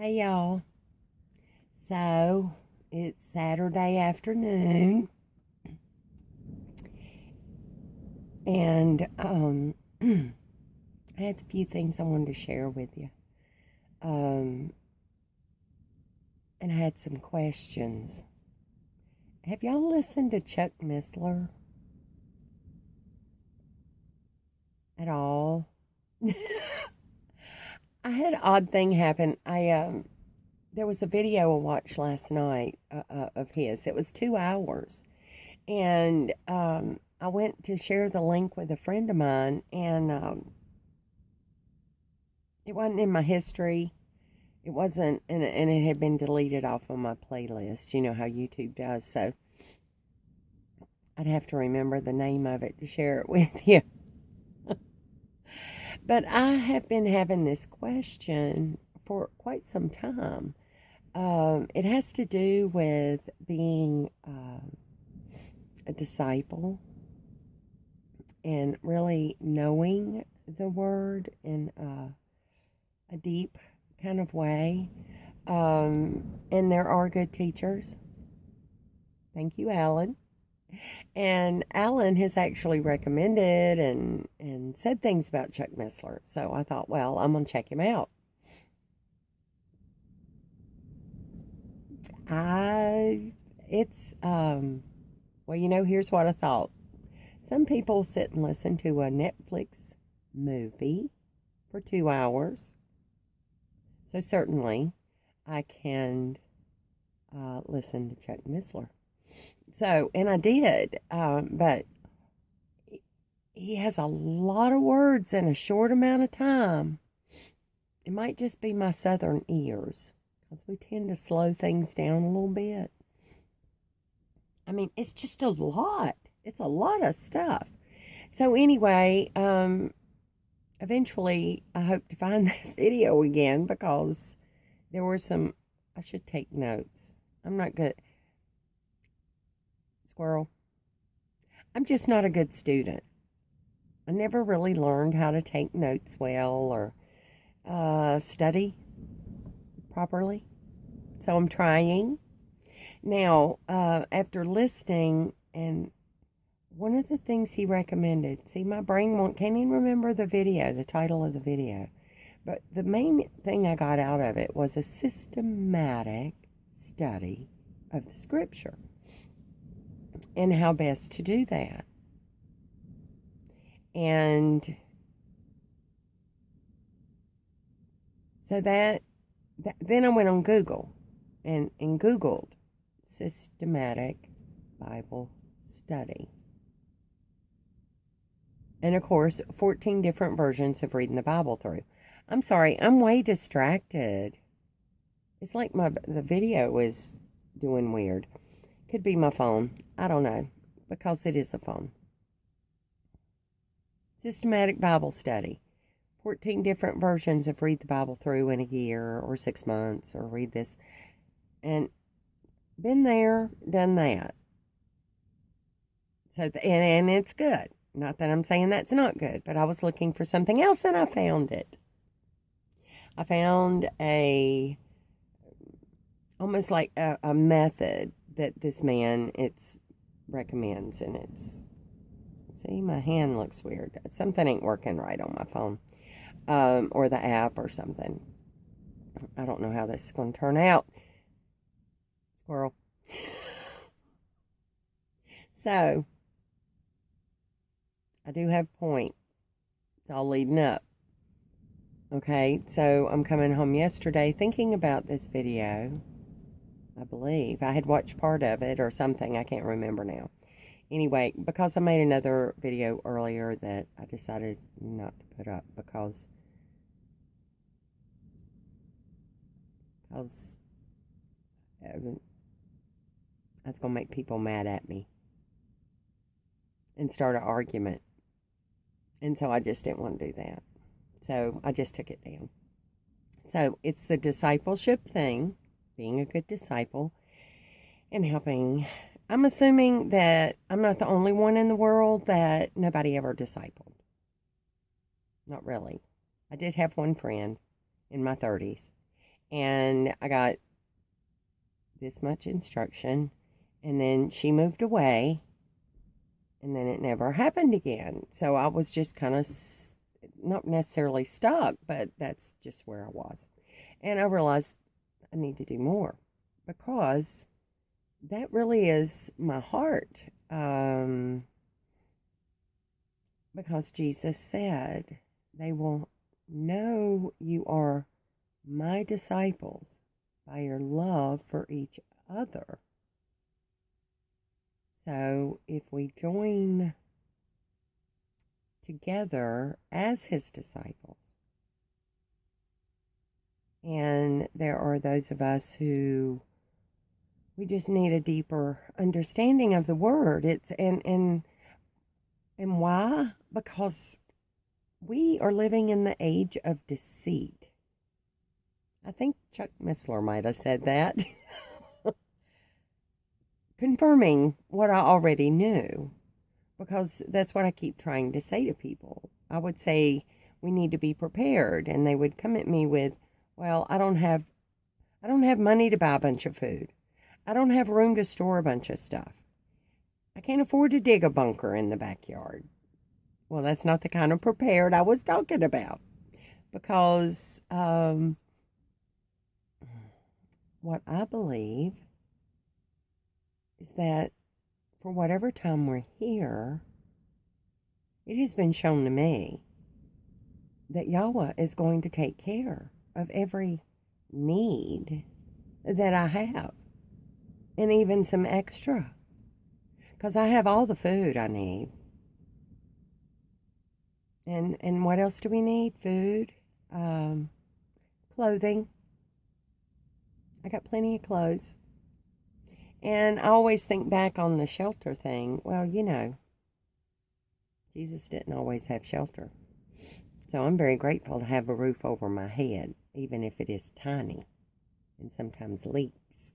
Hey y'all. So it's Saturday afternoon, and I had a few things I wanted to share with you. Um, and I had some questions. Have y'all listened to Chuck Missler at all? I had an odd thing happen. There was a video I watched last night of his. It was 2 hours. And I went to share the link with a friend of mine, and it wasn't in my history. It wasn't, and it had been deleted off of my playlist. You know how YouTube does. So I'd have to remember the name of it to share it with you. But I have been having this question for quite some time. It has to do with being a disciple and really knowing the word in a deep kind of way. And there are good teachers. Thank you, Alan. And Alan has actually recommended and said things about Chuck Missler. So I thought, well, I'm going to check him out. Here's what I thought. Some people sit and listen to a Netflix movie for 2 hours. So certainly I can listen to Chuck Missler. So, and I did, but he has a lot of words in a short amount of time. It might just be my southern ears, because we tend to slow things down a little bit. I mean, it's just a lot. It's a lot of stuff. So anyway, eventually I hope to find that video again, because there were I should take notes. I'm not good. Squirrel. I'm just not a good student. I never really learned how to take notes well or study properly. So I'm trying. Now, after listening, and one of the things he recommended, see, my brain can't even remember the title of the video. But the main thing I got out of it was a systematic study of the scripture and how best to do that. And so then I went on Google and Googled systematic Bible study. And of course, 14 different versions of reading the Bible through. I'm sorry, I'm way distracted. It's like the video is doing weird. Could be my phone. I don't know, because it is a phone. Systematic Bible study. 14 different versions of read the Bible through in a year or 6 months, or read this. And been there, done that. So, and it's good. Not that I'm saying that's not good, but I was looking for something else and I found it. I found almost like a method that this man recommends, and see, my hand looks weird. Something ain't working right on my phone, or the app or something. I don't know how this is going to turn out. Squirrel. So, I do have a point. It's all leading up. Okay, so I'm coming home yesterday thinking about this video. I believe I had watched part of it or something. I can't remember now. Anyway, because I made another video earlier that I decided not to put up because that's going to make people mad at me and start an argument. And so I just didn't want to do that. So I just took it down. So it's the discipleship thing, being a good disciple, and helping. I'm assuming that I'm not the only one in the world that nobody ever discipled. Not really. I did have one friend in my 30s, And I got this much instruction, and then she moved away, and then it never happened again. So I was just kind of not necessarily stuck, but that's just where I was. And I realized I need to do more because that really is my heart. Because Jesus said, they will know you are my disciples by your love for each other. So if we join together as his disciples, and there are those of us who we just need a deeper understanding of the word. And why? Because we are living in the age of deceit. I think Chuck Missler might have said that. Confirming what I already knew, because that's what I keep trying to say to people. I would say we need to be prepared, and they would come at me with, well, I don't have money to buy a bunch of food. I don't have room to store a bunch of stuff. I can't afford to dig a bunker in the backyard. Well, that's not the kind of prepared I was talking about, because what I believe is that for whatever time we're here, it has been shown to me that Yahweh is going to take care of every need that I have, and even some extra, because I have all the food I need. And what else do we need? Food, clothing. I got plenty of clothes. And I always think back on the shelter thing. Well, Jesus didn't always have shelter. So I'm very grateful to have a roof over my head, even if it is tiny and sometimes leaks.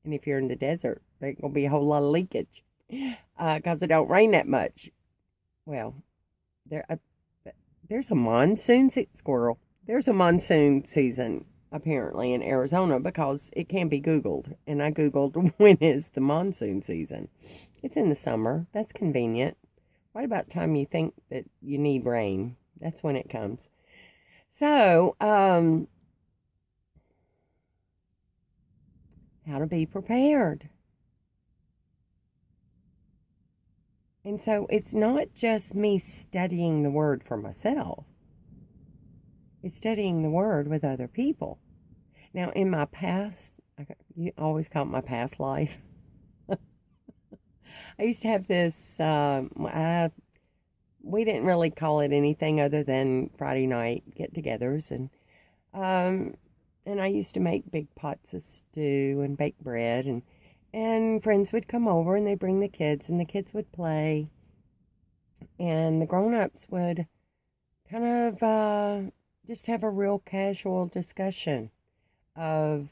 And if you're in the desert, there's going to be a whole lot of leakage because it don't rain that much. Well, there's a monsoon squirrel. There's a monsoon season apparently in Arizona, because it can be Googled. And I Googled when is the monsoon season. It's in the summer. That's convenient. Right about the time you think that you need rain, that's when it comes. So, how to be prepared. And so it's not just me studying the word for myself. It's studying the word with other people. Now, in my past, you always call it my past life. I used to have this, we didn't really call it anything other than Friday night get-togethers. And I used to make big pots of stew and bake bread. And friends would come over and they'd bring the kids, and the kids would play. And the grown-ups would kind of just have a real casual discussion of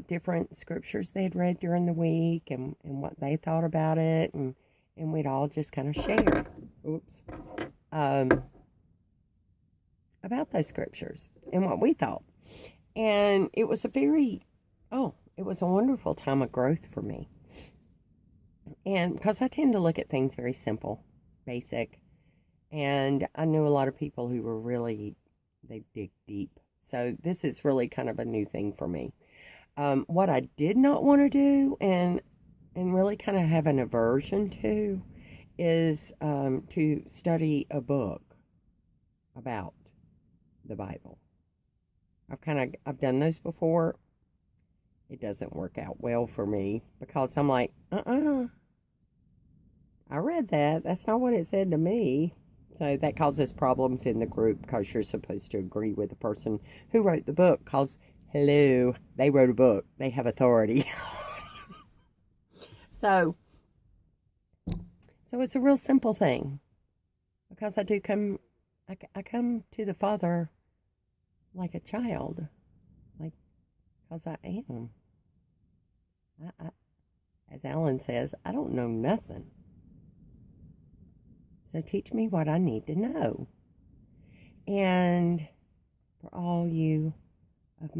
different scriptures they had read during the week, and what they thought about it, and we'd all just kind of share about those scriptures and what we thought. And it was it was a wonderful time of growth for me. And because I tend to look at things very simple, basic, and I knew a lot of people who were really, they dig deep. So this is really kind of a new thing for me. What I did not want to do, and really kind of have an aversion to, is to study a book about the Bible. I've done those before. It doesn't work out well for me, because I'm like, I read that. That's not what it said to me. So that causes problems in the group, because you're supposed to agree with the person who wrote the book, because, hello, they wrote a book. They have authority. So it's a real simple thing, because I come to the Father like a child, because I am. As Alan says, I don't know nothing. So teach me what I need to know. And for all you of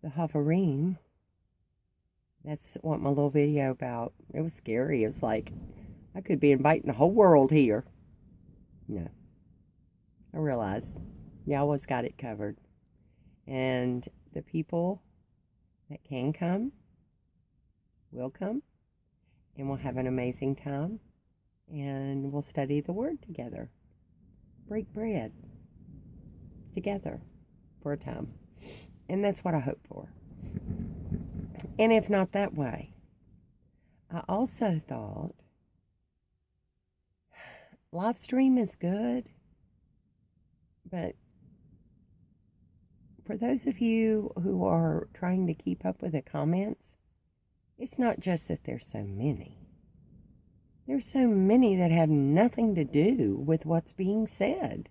the hovering, that's what my little video about. It was scary. It was like I could be inviting the whole world here. No, I realized Yahweh's got it covered, and the people that can come will come, and we'll have an amazing time, and we'll study the Word together, break bread together for a time. And that's what I hope for. And if not that way, I also thought live stream is good, but for those of you who are trying to keep up with the comments, it's not just that there's so many. There's so many that have nothing to do with what's being said.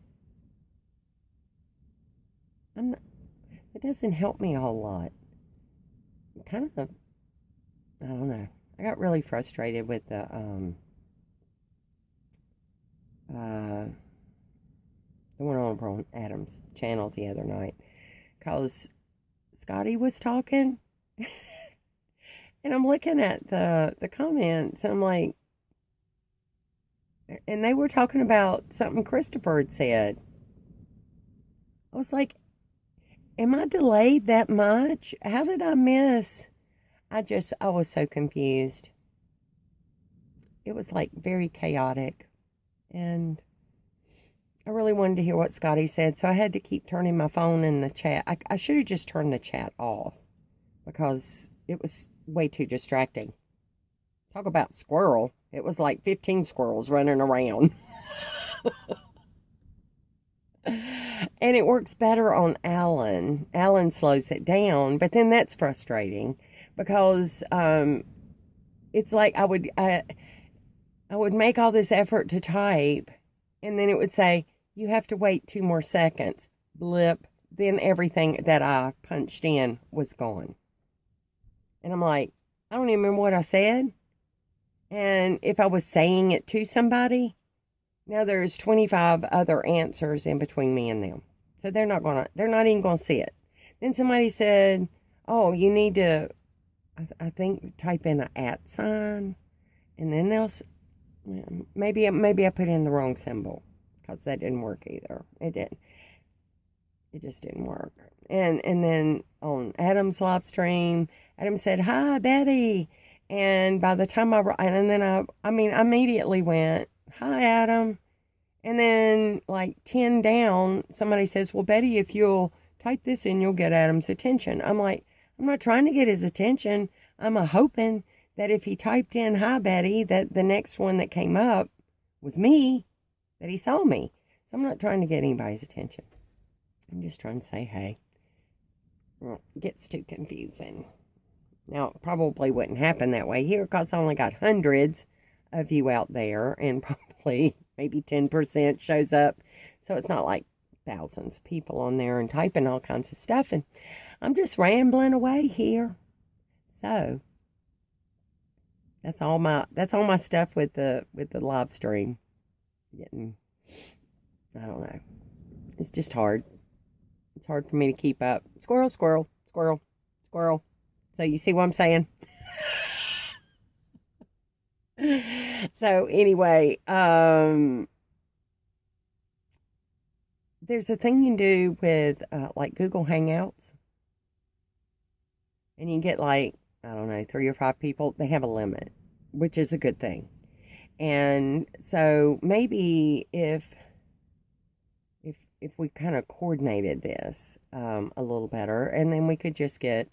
It doesn't help me a whole lot. Kind of, I don't know. I got really frustrated with the one on Adam's channel the other night, because Scotty was talking, and I'm looking at the comments, and I'm like, and they were talking about something Christopher had said. I was like, am I delayed that much? How did I miss? I was so confused. It was like very chaotic. And I really wanted to hear what Scotty said, so I had to keep turning my phone in the chat. I should have just turned the chat off because it was way too distracting. Talk about squirrel. It was like 15 squirrels running around. And it works better on Alan. Alan slows it down, but then that's frustrating because it's like I would make all this effort to type, and then it would say, you have to wait 2 more seconds. Blip. Then everything that I punched in was gone. And I'm like, I don't even remember what I said. And if I was saying it to somebody, now there's 25 other answers in between me and them. So they're not even gonna see it. Then somebody said, oh, you need to, I think, type in an @ sign. And then maybe I put in the wrong symbol, because that didn't work either. It just didn't work. And then on Adam's live stream, Adam said, hi, Betty. And by the time I immediately went, hi, Adam. And then like 10 down, somebody says, well, Betty, if you'll type this in, you'll get Adam's attention. I'm like, I'm not trying to get his attention. I'm hoping that if he typed in, hi, Betty, that the next one that came up was me, that he saw me. So I'm not trying to get anybody's attention. I'm just trying to say, hey. Well, it gets too confusing. Now, it probably wouldn't happen that way here, because I only got hundreds of you out there, and probably maybe 10% shows up. So it's not like thousands of people on there and typing all kinds of stuff. And I'm just rambling away here. So that's all my stuff with the live stream. I don't know. It's just hard. It's hard for me to keep up. Squirrel, squirrel, squirrel, squirrel. So you see what I'm saying? So anyway, there's a thing you can do with like Google Hangouts. And you get like, I don't know, 3 or 5 people. They have a limit, which is a good thing. And so maybe if we kind of coordinated this a little better, and then we could just get,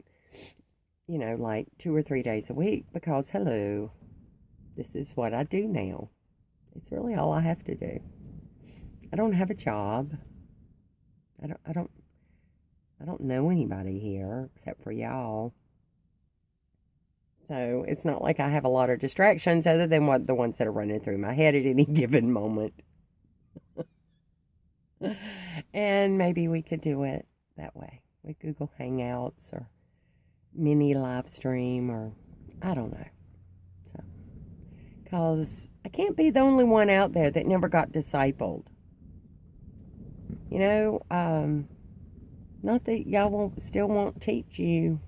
like 2 or 3 days a week, because hello, this is what I do now. It's really all I have to do. I don't have a job. I don't know anybody here except for y'all. So it's not like I have a lot of distractions other than the ones that are running through my head at any given moment. And maybe we could do it that way with Google Hangouts or mini live stream, or I don't know. So, because I can't be the only one out there that never got discipled. Not that y'all won't teach you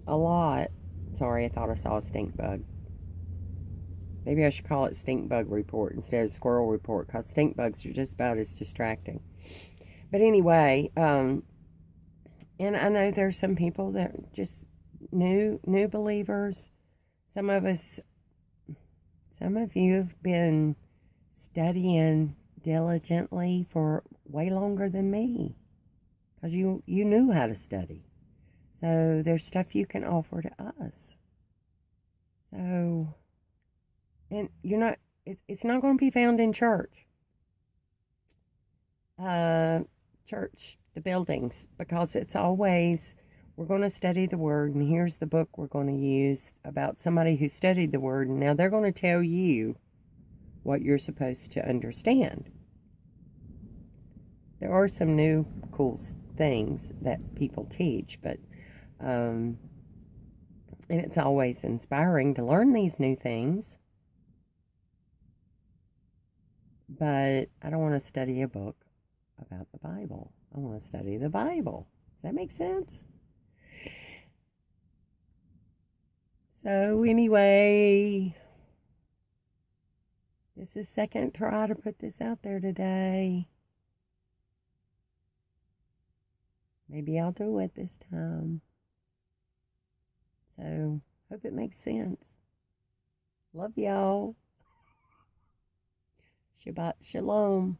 a lot. Sorry, I thought I saw a stink bug. Maybe I should call it stink bug report instead of squirrel report, because stink bugs are just about as distracting. But anyway, and I know there's some people that are just new believers. Some of you have been studying diligently for way longer than me, because you knew how to study. So there's stuff you can offer to us. So, and it's not going to be found in church. Church, the buildings, because it's always, we're going to study the Word, and here's the book we're going to use about somebody who studied the Word, and now they're going to tell you what you're supposed to understand. There are some new cool things that people teach, but and it's always inspiring to learn these new things. But I don't want to study a book about the Bible. I want to study the Bible. Does that make sense? So anyway, this is second try to put this out there today. Maybe I'll do it this time. So, hope it makes sense. Love y'all. Shabbat Shalom.